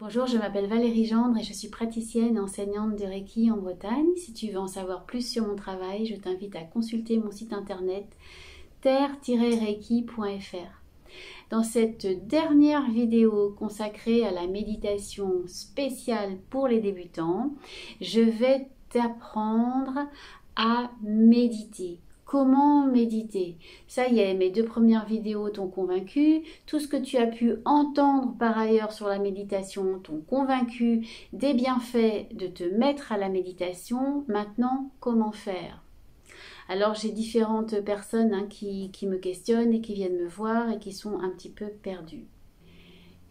Bonjour, je m'appelle Valérie Gendre et je suis praticienne et enseignante de Reiki en Bretagne. Si tu veux en savoir plus sur mon travail, je t'invite à consulter mon site internet terre-reiki.fr. Dans cette dernière vidéo consacrée à la méditation spéciale pour les débutants, je vais t'apprendre à méditer. Comment méditer? Ça y est, mes deux premières vidéos t'ont convaincu. Tout ce que tu as pu entendre par ailleurs sur la méditation t'ont convaincu des bienfaits de te mettre à la méditation. Maintenant, comment faire? Alors j'ai différentes personnes qui me questionnent et qui viennent me voir et qui sont un petit peu perdues.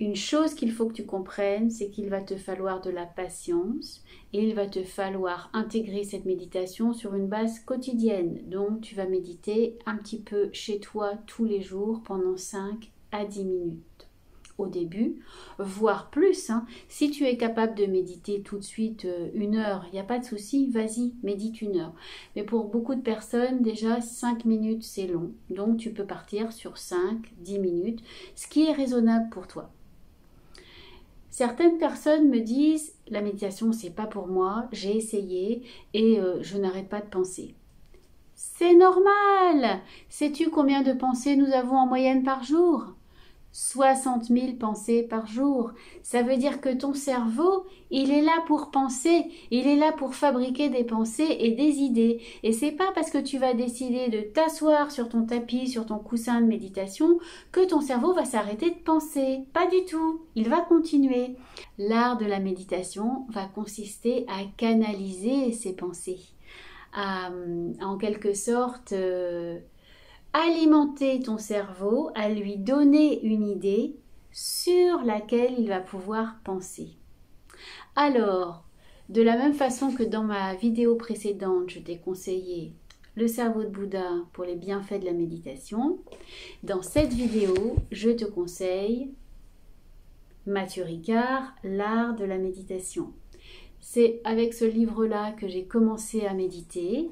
Une chose qu'il faut que tu comprennes, c'est qu'il va te falloir de la patience et il va te falloir intégrer cette méditation sur une base quotidienne. Donc tu vas méditer un petit peu chez toi tous les jours pendant 5 à 10 minutes. Au début, voire plus. Si tu es capable de méditer tout de suite 1 heure, il n'y a pas de souci, vas-y, médite 1 heure. Mais pour beaucoup de personnes, déjà 5 minutes c'est long. Donc tu peux partir sur 5-10 minutes, ce qui est raisonnable pour toi. Certaines personnes me disent « la méditation c'est pas pour moi, j'ai essayé et je n'arrête pas de penser ». C'est normal! Sais-tu combien de pensées nous avons en moyenne par jour? 60 000 pensées par jour. Ça veut dire que ton cerveau, il est là pour penser, il est là pour fabriquer des pensées et des idées. Et c'est pas parce que tu vas décider de t'asseoir sur ton tapis, sur ton coussin de méditation, que ton cerveau va s'arrêter de penser. Pas du tout. Il va continuer. L'art de la méditation va consister à canaliser ses pensées, à en quelque sorte alimenter ton cerveau, à lui donner une idée sur laquelle il va pouvoir penser. Alors, de la même façon que dans ma vidéo précédente, je t'ai conseillé le cerveau de Bouddha pour les bienfaits de la méditation, dans cette vidéo, je te conseille Mathieu Ricard, l'art de la méditation. C'est avec ce livre-là que j'ai commencé à méditer.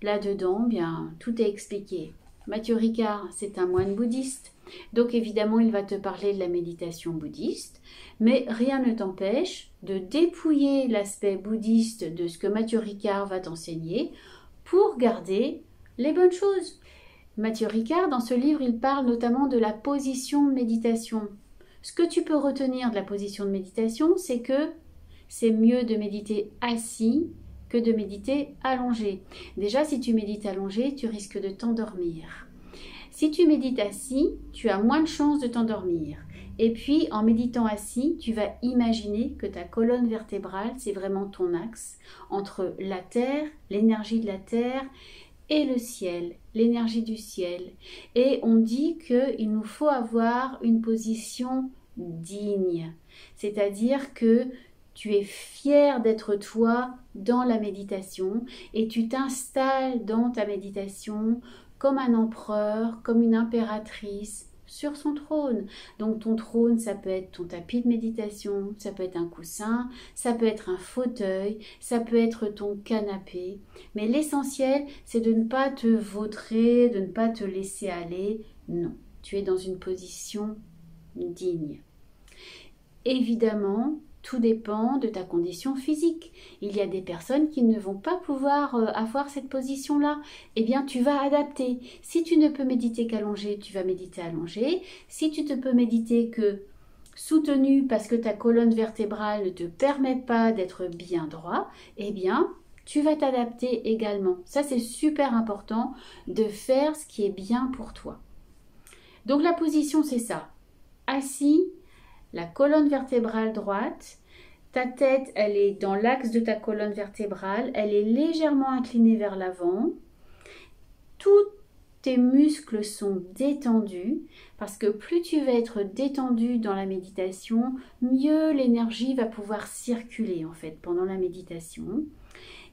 Là-dedans, bien, tout est expliqué. Mathieu Ricard, c'est un moine bouddhiste, donc évidemment il va te parler de la méditation bouddhiste, mais rien ne t'empêche de dépouiller l'aspect bouddhiste de ce que Mathieu Ricard va t'enseigner pour garder les bonnes choses. Mathieu Ricard, dans ce livre, il parle notamment de la position de méditation. Ce que tu peux retenir de la position de méditation, c'est que c'est mieux de méditer assis que de méditer allongé. Déjà, si tu médites allongé, tu risques de t'endormir. Si tu médites assis, tu as moins de chances de t'endormir. Et puis, en méditant assis, tu vas imaginer que ta colonne vertébrale, c'est vraiment ton axe entre la terre, l'énergie de la terre, et le ciel, l'énergie du ciel. Et on dit qu'il nous faut avoir une position digne. C'est-à-dire que tu es fier d'être toi dans la méditation et tu t'installes dans ta méditation comme un empereur, comme une impératrice sur son trône. Donc ton trône, ça peut être ton tapis de méditation, ça peut être un coussin, ça peut être un fauteuil, ça peut être ton canapé. Mais l'essentiel, c'est de ne pas te vautrer, de ne pas te laisser aller. Non, tu es dans une position digne. Évidemment, tout dépend de ta condition physique. Il y a des personnes qui ne vont pas pouvoir avoir cette position-là. Eh bien, tu vas adapter. Si tu ne peux méditer qu'allongé, tu vas méditer allongé. Si tu ne peux méditer que soutenu parce que ta colonne vertébrale ne te permet pas d'être bien droit, eh bien, tu vas t'adapter également. Ça, c'est super important de faire ce qui est bien pour toi. Donc, la position, c'est ça. Assis, la colonne vertébrale droite, ta tête, elle est dans l'axe de ta colonne vertébrale, elle est légèrement inclinée vers l'avant. Tous tes muscles sont détendus parce que plus tu vas être détendu dans la méditation, mieux l'énergie va pouvoir circuler en fait pendant la méditation.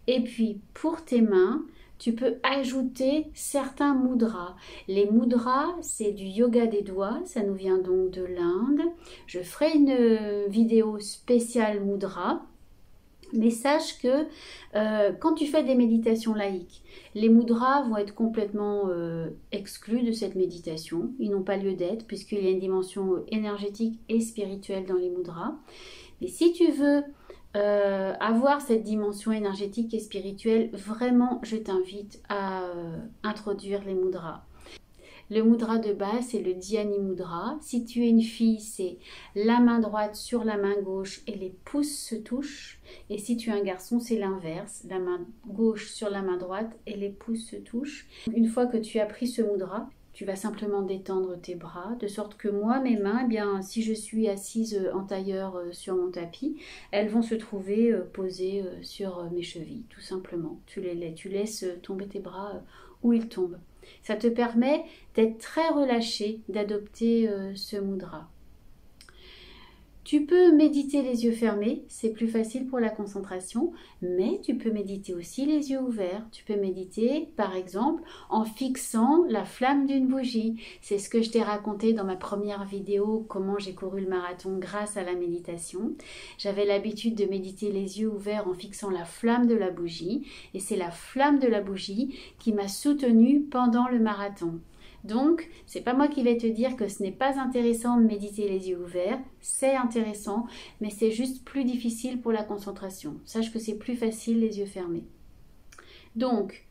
Et puis pour tes mains, tu peux ajouter certains mudras. Les mudras, c'est du yoga des doigts, ça nous vient donc de l'Inde. Je ferai une vidéo spéciale mudra, mais sache que quand tu fais des méditations laïques, les mudras vont être complètement exclus de cette méditation. Ils n'ont pas lieu d'être puisqu'il y a une dimension énergétique et spirituelle dans les mudras. Mais si tu veux avoir cette dimension énergétique et spirituelle, vraiment, je t'invite à introduire les mudras. Le mudra de base, c'est le Dhyani Mudra. Si tu es une fille, c'est la main droite sur la main gauche et les pouces se touchent. Et si tu es un garçon, c'est l'inverse. La main gauche sur la main droite et les pouces se touchent. Une fois que tu as pris ce mudra, tu vas simplement détendre tes bras, de sorte que moi, mes mains, eh bien, si je suis assise en tailleur sur mon tapis, elles vont se trouver posées sur mes chevilles, tout simplement. Tu laisses tomber tes bras où ils tombent. Ça te permet d'être très relâché, d'adopter ce mudra. Tu peux méditer les yeux fermés, c'est plus facile pour la concentration, mais tu peux méditer aussi les yeux ouverts. Tu peux méditer, par exemple, en fixant la flamme d'une bougie. C'est ce que je t'ai raconté dans ma première vidéo, comment j'ai couru le marathon grâce à la méditation. J'avais l'habitude de méditer les yeux ouverts en fixant la flamme de la bougie, et c'est la flamme de la bougie qui m'a soutenue pendant le marathon. Donc, c'est pas moi qui vais te dire que ce n'est pas intéressant de méditer les yeux ouverts, c'est intéressant, mais c'est juste plus difficile pour la concentration. Sache que c'est plus facile les yeux fermés. Donc,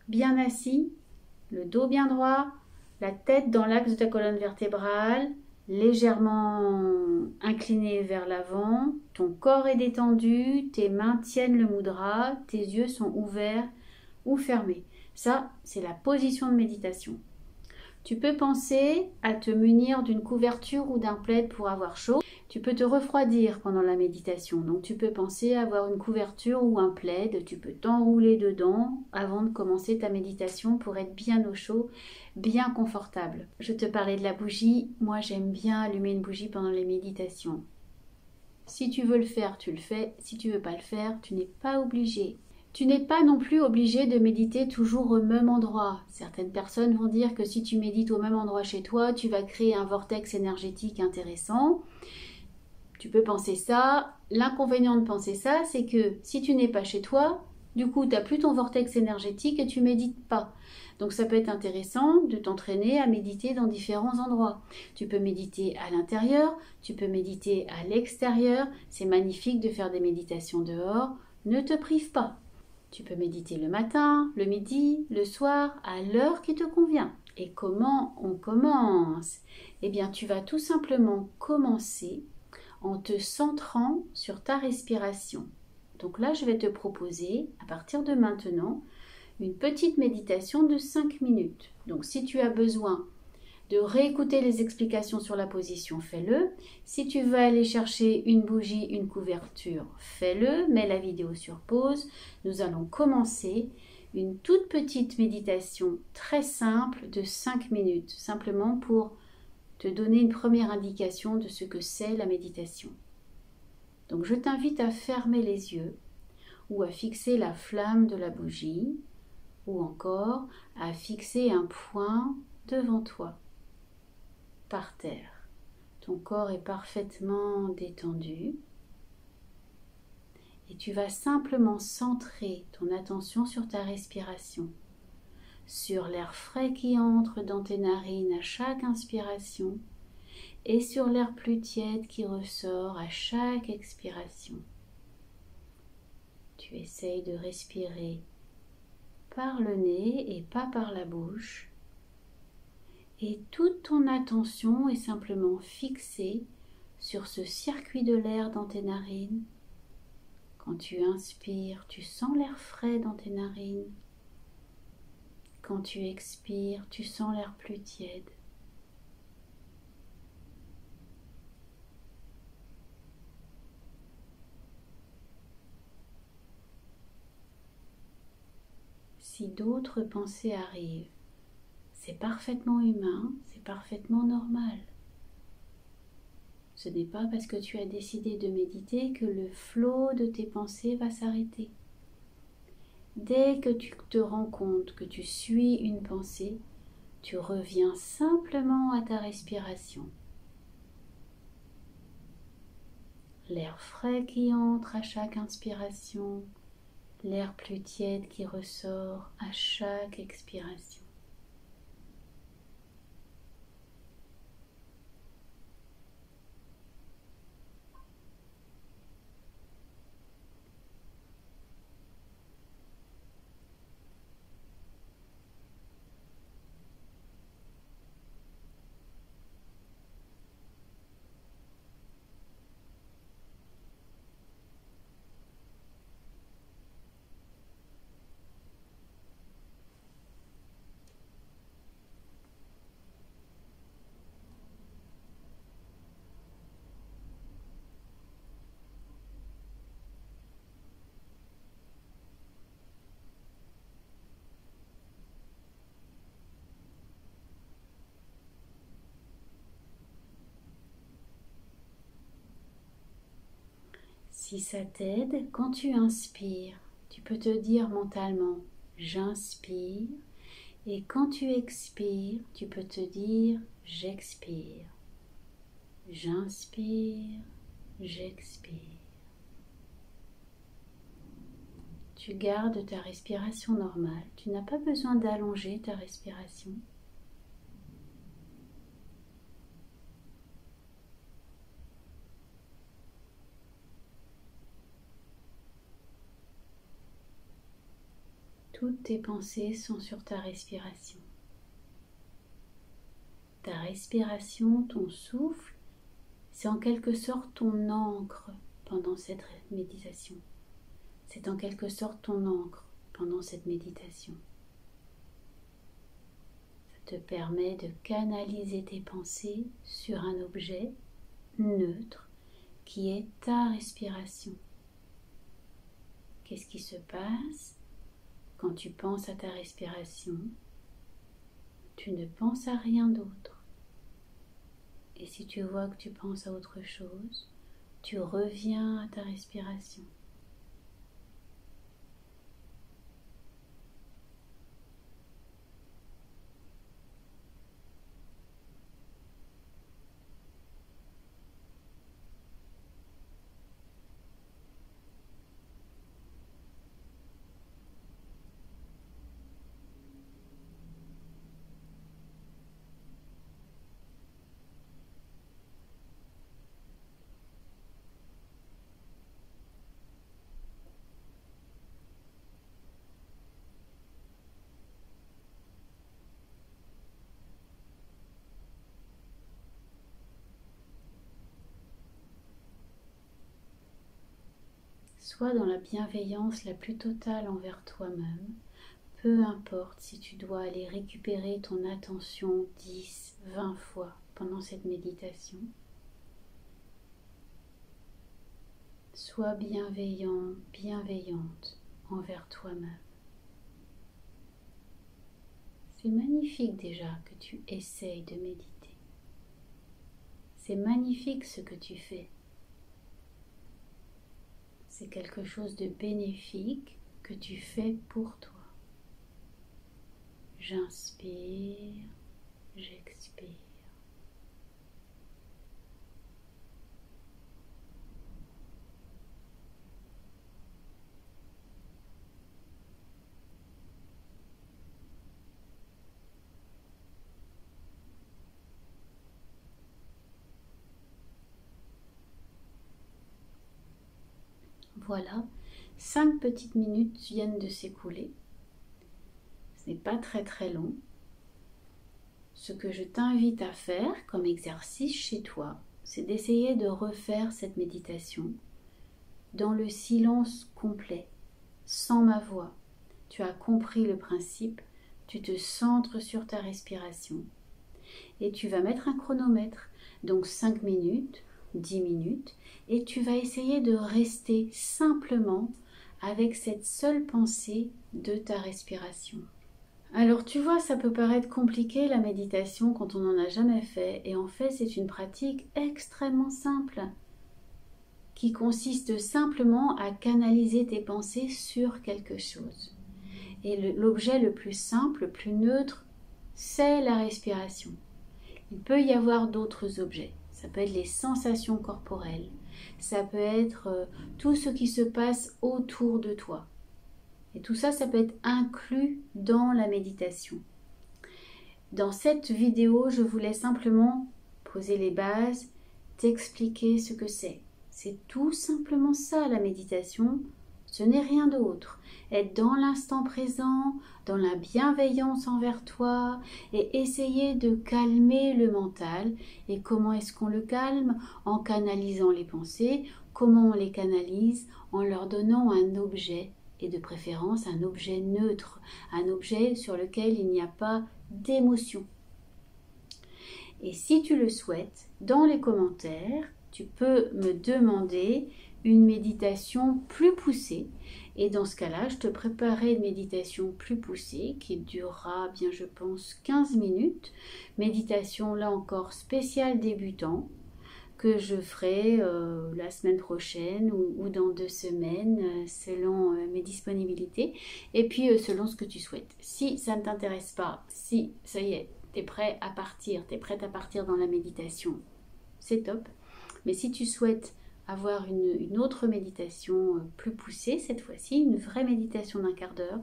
bien assis, le dos bien droit, la tête dans l'axe de ta colonne vertébrale, légèrement incliné vers l'avant, ton corps est détendu, tes mains tiennent le mudra, tes yeux sont ouverts ou fermés. Ça, c'est la position de méditation. Tu peux penser à te munir d'une couverture ou d'un plaid pour avoir chaud. Tu peux te refroidir pendant la méditation. Donc tu peux penser à avoir une couverture ou un plaid. Tu peux t'enrouler dedans avant de commencer ta méditation pour être bien au chaud, bien confortable. Je te parlais de la bougie. Moi, j'aime bien allumer une bougie pendant les méditations. Si tu veux le faire, tu le fais. Si tu ne veux pas le faire, tu n'es pas obligé. Tu n'es pas non plus obligé de méditer toujours au même endroit. Certaines personnes vont dire que si tu médites au même endroit chez toi, tu vas créer un vortex énergétique intéressant. Tu peux penser ça. L'inconvénient de penser ça, c'est que si tu n'es pas chez toi, du coup, tu n'as plus ton vortex énergétique et tu médites pas. Donc ça peut être intéressant de t'entraîner à méditer dans différents endroits. Tu peux méditer à l'intérieur, tu peux méditer à l'extérieur. C'est magnifique de faire des méditations dehors. Ne te prive pas. Tu peux méditer le matin, le midi, le soir, à l'heure qui te convient. Et comment on commence? Eh bien, tu vas tout simplement commencer en te centrant sur ta respiration. Donc là, je vais te proposer, à partir de maintenant, une petite méditation de 5 minutes. Donc si tu as besoin de réécouter les explications sur la position, fais-le. Si tu veux aller chercher une bougie, une couverture, fais-le. Mets la vidéo sur pause. Nous allons commencer une toute petite méditation très simple de 5 minutes, simplement pour te donner une première indication de ce que c'est la méditation. Donc je t'invite à fermer les yeux ou à fixer la flamme de la bougie ou encore à fixer un point devant toi. Par terre. Ton corps est parfaitement détendu et tu vas simplement centrer ton attention sur ta respiration, sur l'air frais qui entre dans tes narines à chaque inspiration et sur l'air plus tiède qui ressort à chaque expiration. Tu essayes de respirer par le nez et pas par la bouche. Et toute ton attention est simplement fixée sur ce circuit de l'air dans tes narines. Quand tu inspires, tu sens l'air frais dans tes narines. Quand tu expires, tu sens l'air plus tiède. Si d'autres pensées arrivent, c'est parfaitement humain, c'est parfaitement normal. Ce n'est pas parce que tu as décidé de méditer que le flot de tes pensées va s'arrêter. Dès que tu te rends compte que tu suis une pensée, tu reviens simplement à ta respiration. L'air frais qui entre à chaque inspiration, l'air plus tiède qui ressort à chaque expiration. Si ça t'aide, quand tu inspires, tu peux te dire mentalement « j'inspire » et quand tu expires, tu peux te dire « j'expire ». J'inspire, j'expire. Tu gardes ta respiration normale. Tu n'as pas besoin d'allonger ta respiration. Toutes tes pensées sont sur ta respiration. Ta respiration, ton souffle, c'est en quelque sorte ton encre pendant cette méditation. C'est en quelque sorte ton encre pendant cette méditation. Ça te permet de canaliser tes pensées sur un objet neutre qui est ta respiration. Qu'est-ce qui se passe quand tu penses à ta respiration? Tu ne penses à rien d'autre. Et si tu vois que tu penses à autre chose, tu reviens à ta respiration. Sois dans la bienveillance la plus totale envers toi-même, peu importe si tu dois aller récupérer ton attention 10, 20 fois pendant cette méditation. Sois bienveillant, bienveillante envers toi-même. C'est magnifique déjà que tu essayes de méditer. C'est magnifique ce que tu fais. C'est quelque chose de bénéfique que tu fais pour toi. J'inspire, j'expire. Voilà, 5 petites minutes viennent de s'écouler. Ce n'est pas très long. Ce que je t'invite à faire comme exercice chez toi, c'est d'essayer de refaire cette méditation dans le silence complet, sans ma voix. Tu as compris le principe, tu te centres sur ta respiration et tu vas mettre un chronomètre, donc 5 minutes, 10 minutes, et tu vas essayer de rester simplement avec cette seule pensée de ta respiration. Alors tu vois, ça peut paraître compliqué la méditation quand on n'en a jamais fait, et en fait c'est une pratique extrêmement simple qui consiste simplement à canaliser tes pensées sur quelque chose. Et l'objet le plus simple, le plus neutre, c'est la respiration. Il peut y avoir d'autres objets. Ça peut être les sensations corporelles. Ça peut être tout ce qui se passe autour de toi. Et tout ça, ça peut être inclus dans la méditation. Dans cette vidéo, je voulais simplement poser les bases, t'expliquer ce que c'est. C'est tout simplement ça la méditation. Ce n'est rien d'autre. Être dans l'instant présent, dans la bienveillance envers toi et essayer de calmer le mental. Et comment est-ce qu'on le calme? En canalisant les pensées. Comment on les canalise? En leur donnant un objet et de préférence un objet neutre, un objet sur lequel il n'y a pas d'émotion. Et si tu le souhaites, dans les commentaires, tu peux me demander une méditation plus poussée. Et dans ce cas-là, je te préparerai une méditation plus poussée qui durera bien, je pense, 15 minutes. Méditation, là encore, spéciale débutant, que je ferai la semaine prochaine ou dans 2 semaines selon mes disponibilités et puis selon ce que tu souhaites. Si ça ne t'intéresse pas, si ça y est, tu es prêt à partir, tu es prête à partir dans la méditation, c'est top. Mais si tu souhaites avoir une autre méditation plus poussée cette fois-ci, une vraie méditation d'1 quart d'heure,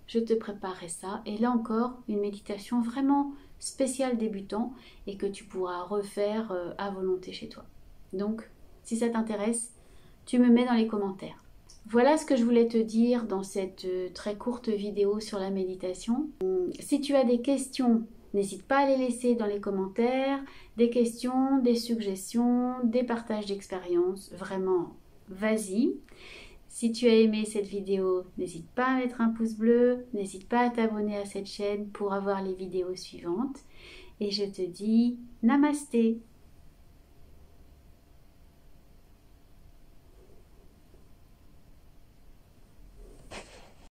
je te préparerai ça. Et là encore, une méditation vraiment spéciale débutant et que tu pourras refaire à volonté chez toi. Donc, si ça t'intéresse, tu me mets dans les commentaires. Voilà ce que je voulais te dire dans cette très courte vidéo sur la méditation. Si tu as des questions, n'hésite pas à les laisser dans les commentaires, des questions, des suggestions, des partages d'expériences, vraiment, vas-y. Si tu as aimé cette vidéo, n'hésite pas à mettre un pouce bleu, n'hésite pas à t'abonner à cette chaîne pour avoir les vidéos suivantes. Et je te dis Namasté!